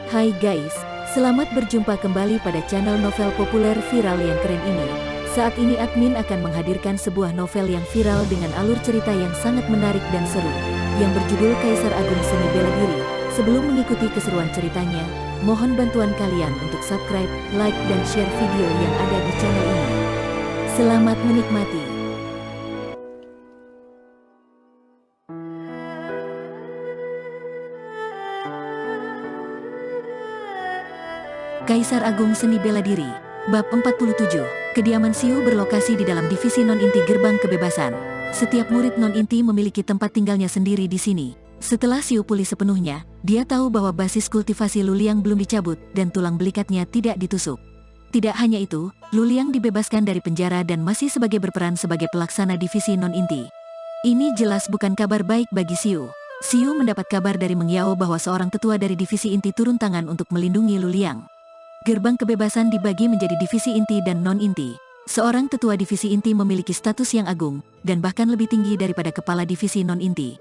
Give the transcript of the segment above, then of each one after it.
Hai guys, selamat berjumpa kembali pada channel novel populer viral yang keren ini. Saat ini admin akan menghadirkan sebuah novel yang viral dengan alur cerita yang sangat menarik dan seru, yang berjudul Kaisar Agung Seni Bela Diri. Sebelum mengikuti keseruan ceritanya, mohon bantuan kalian untuk subscribe, like, dan share video yang ada di channel ini. Selamat menikmati. Kaisar Agung Seni Bela Diri, Bab 47, Kediaman Xiu berlokasi di dalam divisi non-inti Gerbang Kebebasan. Setiap murid non-inti memiliki tempat tinggalnya sendiri di sini. Setelah Xiu pulih sepenuhnya, dia tahu bahwa basis kultivasi Luliang belum dicabut dan tulang belikatnya tidak ditusuk. Tidak hanya itu, Luliang dibebaskan dari penjara dan masih berperan sebagai pelaksana divisi non-inti. Ini jelas bukan kabar baik bagi Xiu. Xiu mendapat kabar dari Meng Yao bahwa seorang tetua dari divisi inti turun tangan untuk melindungi Luliang. Gerbang Kebebasan dibagi menjadi divisi inti dan non-inti. Seorang tetua divisi inti memiliki status yang agung, dan bahkan lebih tinggi daripada kepala divisi non-inti.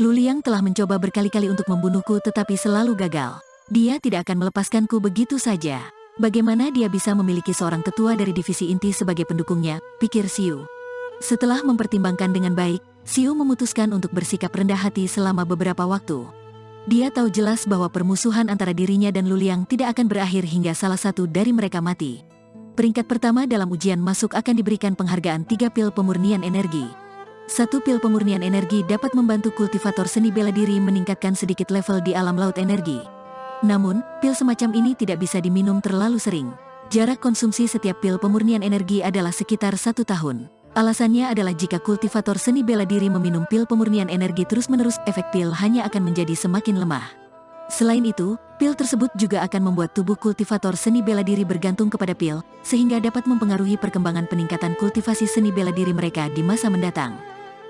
Luliang telah mencoba berkali-kali untuk membunuhku tetapi selalu gagal. Dia tidak akan melepaskanku begitu saja. Bagaimana dia bisa memiliki seorang tetua dari divisi inti sebagai pendukungnya, pikir Xiu. Setelah mempertimbangkan dengan baik, Xiu memutuskan untuk bersikap rendah hati selama beberapa waktu. Dia tahu jelas bahwa permusuhan antara dirinya dan Luliang tidak akan berakhir hingga salah satu dari mereka mati. Peringkat pertama dalam ujian masuk akan diberikan penghargaan 3 pil pemurnian energi. 1 pil pemurnian energi dapat membantu kultivator seni bela diri meningkatkan sedikit level di alam laut energi. Namun, pil semacam ini tidak bisa diminum terlalu sering. Jarak konsumsi setiap pil pemurnian energi adalah sekitar 1 tahun. Alasannya adalah jika kultivator seni bela diri meminum pil pemurnian energi terus-menerus, efek pil hanya akan menjadi semakin lemah. Selain itu, pil tersebut juga akan membuat tubuh kultivator seni bela diri bergantung kepada pil, sehingga dapat mempengaruhi perkembangan peningkatan kultivasi seni bela diri mereka di masa mendatang.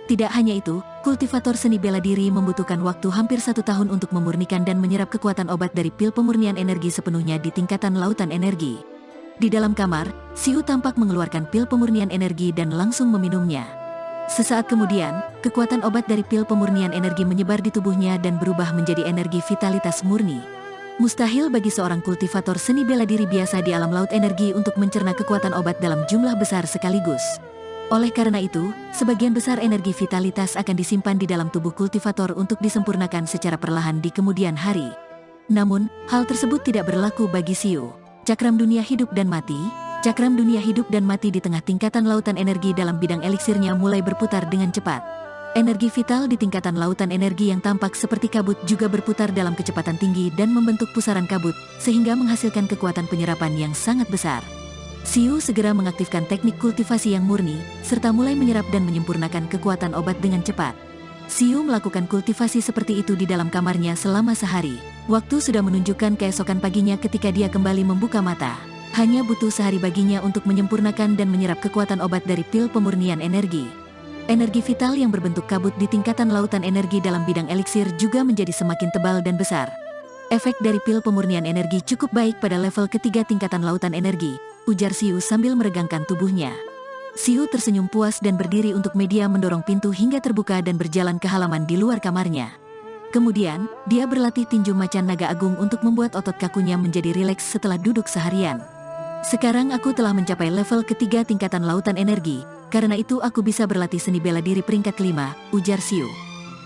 Tidak hanya itu, kultivator seni bela diri membutuhkan waktu hampir 1 tahun untuk memurnikan dan menyerap kekuatan obat dari pil pemurnian energi sepenuhnya di tingkatan lautan energi. Di dalam kamar, Xiu tampak mengeluarkan pil pemurnian energi dan langsung meminumnya. Sesaat kemudian, kekuatan obat dari pil pemurnian energi menyebar di tubuhnya dan berubah menjadi energi vitalitas murni. Mustahil bagi seorang kultivator seni bela diri biasa di alam laut energi untuk mencerna kekuatan obat dalam jumlah besar sekaligus. Oleh karena itu, sebagian besar energi vitalitas akan disimpan di dalam tubuh kultivator untuk disempurnakan secara perlahan di kemudian hari. Namun, hal tersebut tidak berlaku bagi Xiu. Cakram dunia hidup dan mati. Cakram dunia hidup dan mati di tengah tingkatan lautan energi dalam bidang eliksirnya mulai berputar dengan cepat. Energi vital di tingkatan lautan energi yang tampak seperti kabut juga berputar dalam kecepatan tinggi dan membentuk pusaran kabut, sehingga menghasilkan kekuatan penyerapan yang sangat besar. Xiu segera mengaktifkan teknik kultivasi yang murni, serta mulai menyerap dan menyempurnakan kekuatan obat dengan cepat. Xiu melakukan kultivasi seperti itu di dalam kamarnya selama sehari. Waktu sudah menunjukkan keesokan paginya ketika dia kembali membuka mata. Hanya butuh sehari baginya untuk menyempurnakan dan menyerap kekuatan obat dari pil pemurnian energi. Energi vital yang berbentuk kabut di tingkatan lautan energi dalam bidang eliksir juga menjadi semakin tebal dan besar. Efek dari pil pemurnian energi cukup baik pada level ketiga tingkatan lautan energi, ujar Xiu sambil meregangkan tubuhnya. Xiu tersenyum puas dan berdiri untuk media mendorong pintu hingga terbuka dan berjalan ke halaman di luar kamarnya. Kemudian, dia berlatih tinju macan naga agung untuk membuat otot kakunya menjadi rileks setelah duduk seharian. Sekarang aku telah mencapai level ketiga tingkatan lautan energi, karena itu aku bisa berlatih seni bela diri peringkat kelima, ujar Xiu.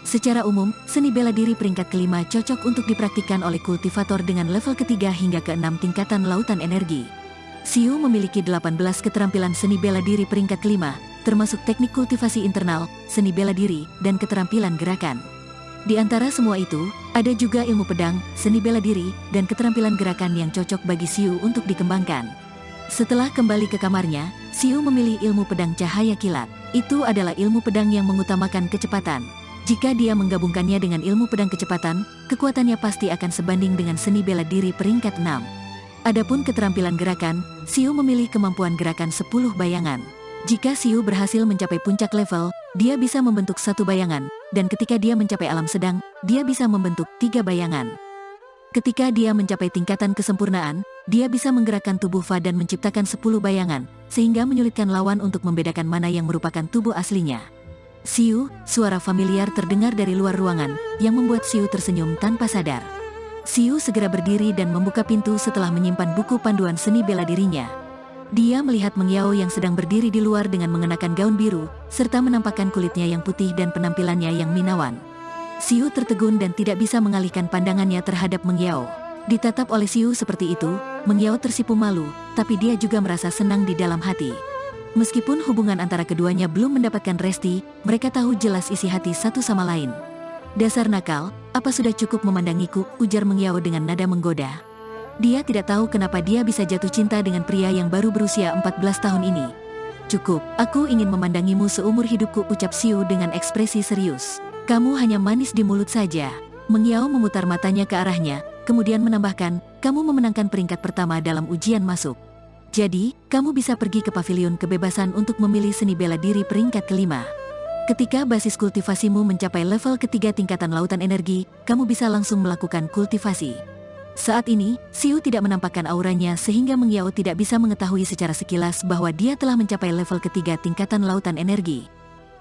Secara umum, seni bela diri peringkat kelima cocok untuk dipraktikkan oleh kultivator dengan level ketiga hingga ke-6 tingkatan lautan energi. Xiu memiliki 18 keterampilan seni bela diri peringkat kelima, termasuk teknik kultivasi internal, seni bela diri, dan keterampilan gerakan. Di antara semua itu, ada juga ilmu pedang, seni bela diri, dan keterampilan gerakan yang cocok bagi Xiu untuk dikembangkan. Setelah kembali ke kamarnya, Xiu memilih ilmu pedang cahaya kilat. Itu adalah ilmu pedang yang mengutamakan kecepatan. Jika dia menggabungkannya dengan ilmu pedang kecepatan, kekuatannya pasti akan sebanding dengan seni bela diri peringkat 6. Adapun keterampilan gerakan, Xiu memilih kemampuan gerakan 10 bayangan. Jika Xiu berhasil mencapai puncak level, dia bisa membentuk 1 bayangan, dan ketika dia mencapai alam sedang, dia bisa membentuk 3 bayangan. Ketika dia mencapai tingkatan kesempurnaan, dia bisa menggerakkan tubuh Fa dan menciptakan 10 bayangan, sehingga menyulitkan lawan untuk membedakan mana yang merupakan tubuh aslinya. Xiu, suara familiar terdengar dari luar ruangan, yang membuat Xiu tersenyum tanpa sadar. Siu segera berdiri dan membuka pintu setelah menyimpan buku panduan seni bela dirinya. Dia melihat Meng Yao yang sedang berdiri di luar dengan mengenakan gaun biru, serta menampakkan kulitnya yang putih dan penampilannya yang menawan. Siu tertegun dan tidak bisa mengalihkan pandangannya terhadap Meng Yao. Ditatap oleh Siu seperti itu, Meng Yao tersipu malu, tapi dia juga merasa senang di dalam hati. Meskipun hubungan antara keduanya belum mendapatkan resti, mereka tahu jelas isi hati satu sama lain. "Dasar nakal, apa sudah cukup memandangiku?" ujar Meng Yao dengan nada menggoda. Dia tidak tahu kenapa dia bisa jatuh cinta dengan pria yang baru berusia 14 tahun ini. "Cukup, aku ingin memandangimu seumur hidupku," ucap Siu dengan ekspresi serius. "Kamu hanya manis di mulut saja." Meng Yao memutar matanya ke arahnya, kemudian menambahkan, "Kamu memenangkan peringkat pertama dalam ujian masuk. Jadi, kamu bisa pergi ke pavilion kebebasan untuk memilih seni bela diri peringkat kelima. Ketika basis kultivasimu mencapai level ketiga tingkatan lautan energi, kamu bisa langsung melakukan kultivasi." Saat ini, Siu tidak menampakkan auranya sehingga Meng Yao tidak bisa mengetahui secara sekilas bahwa dia telah mencapai level ketiga tingkatan lautan energi.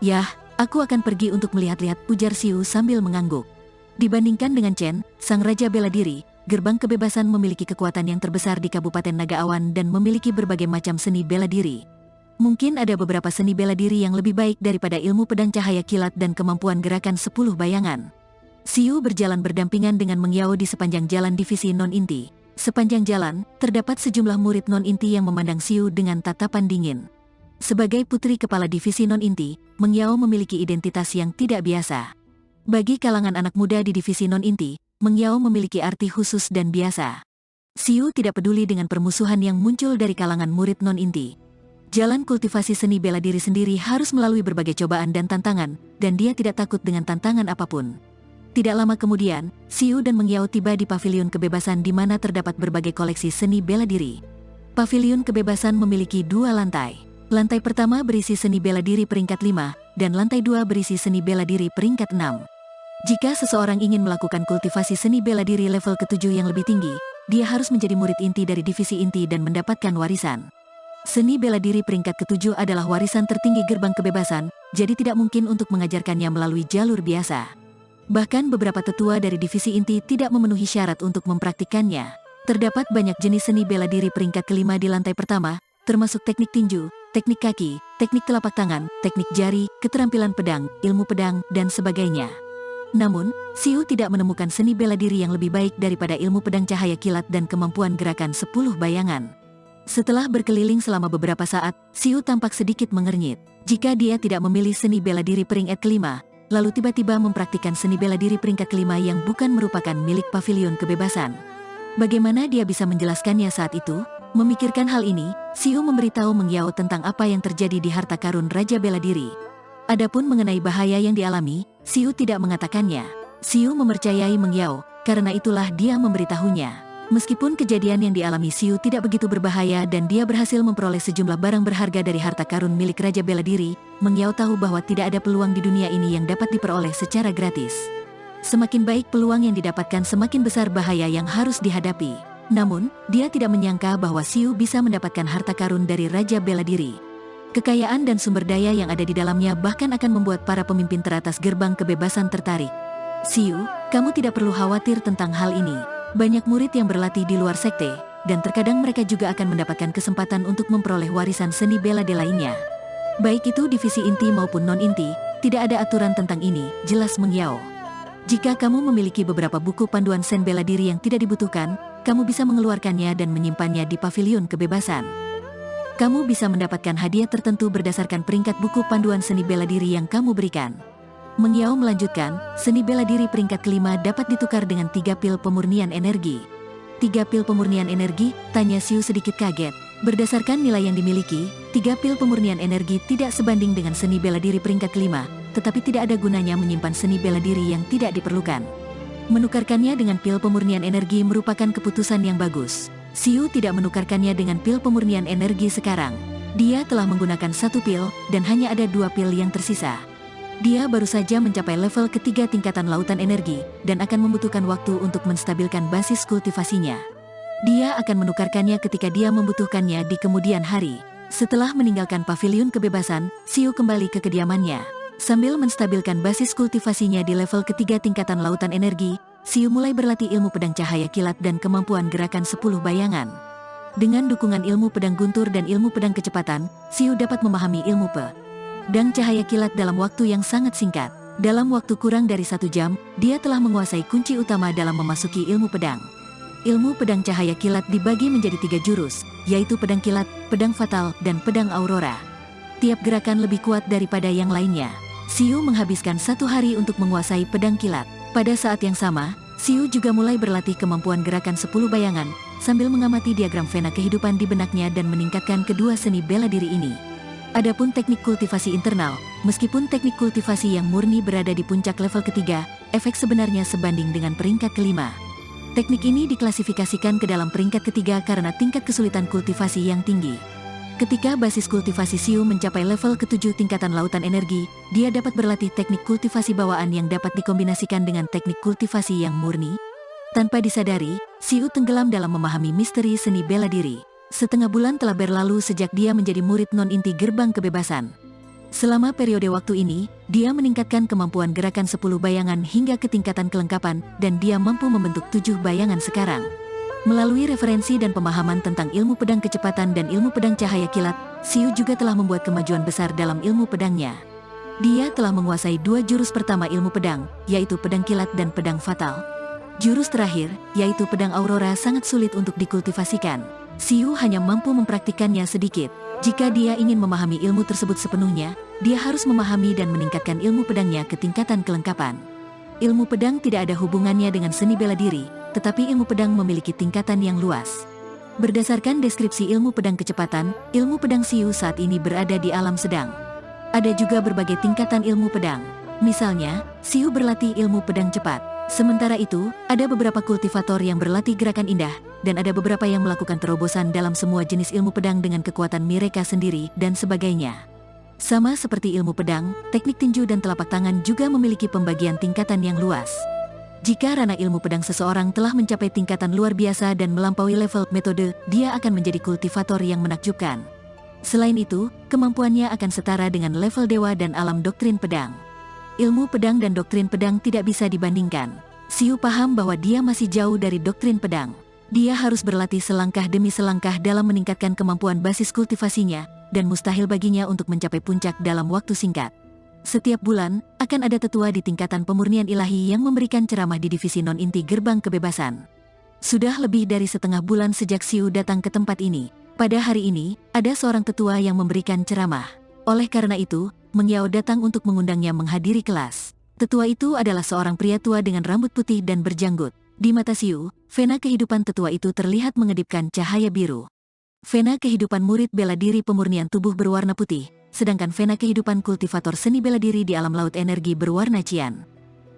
"Yah, aku akan pergi untuk melihat-lihat," ujar Siu sambil mengangguk. Dibandingkan dengan Chen, sang raja bela diri, gerbang kebebasan memiliki kekuatan yang terbesar di Kabupaten Naga Awan dan memiliki berbagai macam seni bela diri. Mungkin ada beberapa seni bela diri yang lebih baik daripada ilmu pedang cahaya kilat dan kemampuan gerakan 10 bayangan. Siu berjalan berdampingan dengan Meng Yao di sepanjang jalan divisi non-inti. Sepanjang jalan, terdapat sejumlah murid non-inti yang memandang Siu dengan tatapan dingin. Sebagai putri kepala divisi non-inti, Meng Yao memiliki identitas yang tidak biasa. Bagi kalangan anak muda di divisi non-inti, Meng Yao memiliki arti khusus dan biasa. Siu tidak peduli dengan permusuhan yang muncul dari kalangan murid non-inti. Jalan kultivasi seni bela diri sendiri harus melalui berbagai cobaan dan tantangan, dan dia tidak takut dengan tantangan apapun. Tidak lama kemudian, Siu dan Meng Yao tiba di pavilion kebebasan di mana terdapat berbagai koleksi seni bela diri. Pavilion kebebasan memiliki 2 lantai. Lantai pertama berisi seni bela diri peringkat 5, dan lantai 2 berisi seni bela diri peringkat 6. Jika seseorang ingin melakukan kultivasi seni bela diri level ke-7 yang lebih tinggi, dia harus menjadi murid inti dari divisi inti dan mendapatkan warisan. Seni bela diri peringkat ke-7 adalah warisan tertinggi gerbang kebebasan, jadi tidak mungkin untuk mengajarkannya melalui jalur biasa. Bahkan beberapa tetua dari divisi inti tidak memenuhi syarat untuk mempraktikkannya. Terdapat banyak jenis seni bela diri peringkat kelima di lantai pertama, termasuk teknik tinju, teknik kaki, teknik telapak tangan, teknik jari, keterampilan pedang, ilmu pedang, dan sebagainya. Namun, Siu tidak menemukan seni bela diri yang lebih baik daripada ilmu pedang cahaya kilat dan kemampuan gerakan 10 bayangan. Setelah berkeliling selama beberapa saat, Siu tampak sedikit mengernyit. Jika dia tidak memilih seni bela diri peringkat kelima, lalu tiba-tiba mempraktikkan seni bela diri peringkat kelima yang bukan merupakan milik pavilion kebebasan. Bagaimana dia bisa menjelaskannya saat itu? Memikirkan hal ini, Siu memberitahu Meng Yao tentang apa yang terjadi di harta karun Raja Bela Diri. Adapun mengenai bahaya yang dialami, Siu tidak mengatakannya. Siu mempercayai Meng Yao, karena itulah dia memberitahunya. Meskipun kejadian yang dialami Siu tidak begitu berbahaya dan dia berhasil memperoleh sejumlah barang berharga dari harta karun milik Raja Bela Diri, Meng Yao tahu bahwa tidak ada peluang di dunia ini yang dapat diperoleh secara gratis. Semakin baik peluang yang didapatkan, semakin besar bahaya yang harus dihadapi. Namun, dia tidak menyangka bahwa Siu bisa mendapatkan harta karun dari Raja Bela Diri. Kekayaan dan sumber daya yang ada di dalamnya bahkan akan membuat para pemimpin teratas gerbang kebebasan tertarik. "Siu, kamu tidak perlu khawatir tentang hal ini. Banyak murid yang berlatih di luar sekte, dan terkadang mereka juga akan mendapatkan kesempatan untuk memperoleh warisan seni bela diri lainnya. Baik itu divisi inti maupun non-inti, tidak ada aturan tentang ini," jelas Meng Yao. "Jika kamu memiliki beberapa buku panduan sen bela diri yang tidak dibutuhkan, kamu bisa mengeluarkannya dan menyimpannya di pavilion kebebasan. Kamu bisa mendapatkan hadiah tertentu berdasarkan peringkat buku panduan seni bela diri yang kamu berikan." Meng Yao melanjutkan, "Seni bela diri peringkat kelima dapat ditukar dengan 3 pil pemurnian energi." 3 pil pemurnian energi? Tanya Siu sedikit kaget. Berdasarkan nilai yang dimiliki, 3 pil pemurnian energi tidak sebanding dengan seni bela diri peringkat kelima, tetapi tidak ada gunanya menyimpan seni bela diri yang tidak diperlukan. Menukarkannya dengan pil pemurnian energi merupakan keputusan yang bagus. Siu tidak menukarkannya dengan pil pemurnian energi sekarang. Dia telah menggunakan 1 pil, dan hanya ada 2 pil yang tersisa. Dia baru saja mencapai level ketiga tingkatan lautan energi, dan akan membutuhkan waktu untuk menstabilkan basis kultivasinya. Dia akan menukarkannya ketika dia membutuhkannya di kemudian hari. Setelah meninggalkan pavilion kebebasan, Siu kembali ke kediamannya. Sambil menstabilkan basis kultivasinya di level ketiga tingkatan lautan energi, Siu mulai berlatih ilmu pedang cahaya kilat dan kemampuan gerakan 10 bayangan. Dengan dukungan ilmu pedang guntur dan ilmu pedang kecepatan, Siu dapat memahami ilmu pedang cahaya kilat dalam waktu yang sangat singkat. Dalam waktu kurang dari 1 jam, dia telah menguasai kunci utama dalam memasuki ilmu pedang. Ilmu pedang cahaya kilat dibagi menjadi 3 jurus, yaitu pedang kilat, pedang fatal, dan pedang aurora. Tiap gerakan lebih kuat daripada yang lainnya. Siu menghabiskan 1 hari untuk menguasai pedang kilat. Pada saat yang sama, Siu juga mulai berlatih kemampuan gerakan 10 bayangan, sambil mengamati diagram vena kehidupan di benaknya dan meningkatkan kedua seni bela diri ini. Adapun teknik kultivasi internal, meskipun teknik kultivasi yang murni berada di puncak level ketiga, efek sebenarnya sebanding dengan peringkat kelima. Teknik ini diklasifikasikan ke dalam peringkat ketiga karena tingkat kesulitan kultivasi yang tinggi. Ketika basis kultivasi Siu mencapai level ke-7 tingkatan lautan energi, dia dapat berlatih teknik kultivasi bawaan yang dapat dikombinasikan dengan teknik kultivasi yang murni. Tanpa disadari, Siu tenggelam dalam memahami misteri seni bela diri. Setengah bulan telah berlalu sejak dia menjadi murid non-inti gerbang kebebasan. Selama periode waktu ini, dia meningkatkan kemampuan gerakan 10 bayangan hingga ke tingkatan kelengkapan, dan dia mampu membentuk 7 bayangan sekarang. Melalui referensi dan pemahaman tentang ilmu pedang kecepatan dan ilmu pedang cahaya kilat, Siu juga telah membuat kemajuan besar dalam ilmu pedangnya. Dia telah menguasai 2 jurus pertama ilmu pedang, yaitu pedang kilat dan pedang fatal. Jurus terakhir, yaitu pedang aurora, sangat sulit untuk dikultivasikan. Siu hanya mampu mempraktikkannya sedikit. Jika dia ingin memahami ilmu tersebut sepenuhnya, dia harus memahami dan meningkatkan ilmu pedangnya ke tingkatan kelengkapan. Ilmu pedang tidak ada hubungannya dengan seni bela diri, tetapi ilmu pedang memiliki tingkatan yang luas. Berdasarkan deskripsi ilmu pedang kecepatan, ilmu pedang Siu saat ini berada di alam sedang. Ada juga berbagai tingkatan ilmu pedang. Misalnya, Siu berlatih ilmu pedang cepat. Sementara itu, ada beberapa kultivator yang berlatih gerakan indah, dan ada beberapa yang melakukan terobosan dalam semua jenis ilmu pedang dengan kekuatan mereka sendiri, dan sebagainya. Sama seperti ilmu pedang, teknik tinju dan telapak tangan juga memiliki pembagian tingkatan yang luas. Jika ranah ilmu pedang seseorang telah mencapai tingkatan luar biasa dan melampaui level metode, dia akan menjadi kultivator yang menakjubkan. Selain itu, kemampuannya akan setara dengan level dewa dan alam doktrin pedang. Ilmu pedang dan doktrin pedang tidak bisa dibandingkan. Siu paham bahwa dia masih jauh dari doktrin pedang. Dia harus berlatih selangkah demi selangkah dalam meningkatkan kemampuan basis kultivasinya, dan mustahil baginya untuk mencapai puncak dalam waktu singkat. Setiap bulan, akan ada tetua di tingkatan pemurnian ilahi yang memberikan ceramah di divisi non-inti gerbang kebebasan. Sudah lebih dari setengah bulan sejak Siu datang ke tempat ini. Pada hari ini, ada seorang tetua yang memberikan ceramah. Oleh karena itu, Meng Yao datang untuk mengundangnya menghadiri kelas. Tetua itu adalah seorang pria tua dengan rambut putih dan berjanggut. Di mata Siu, vena kehidupan tetua itu terlihat mengedipkan cahaya biru. Vena kehidupan murid bela diri pemurnian tubuh berwarna putih, sedangkan vena kehidupan kultivator seni bela diri di alam laut energi berwarna cian.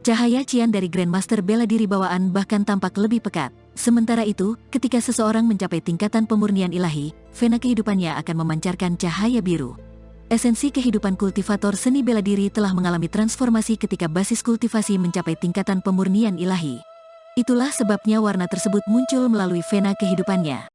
Cahaya cian dari Grandmaster bela diri bawaan bahkan tampak lebih pekat. Sementara itu, ketika seseorang mencapai tingkatan pemurnian ilahi, vena kehidupannya akan memancarkan cahaya biru. Esensi kehidupan kultivator seni bela diri telah mengalami transformasi ketika basis kultivasi mencapai tingkatan pemurnian ilahi. Itulah sebabnya warna tersebut muncul melalui vena kehidupannya.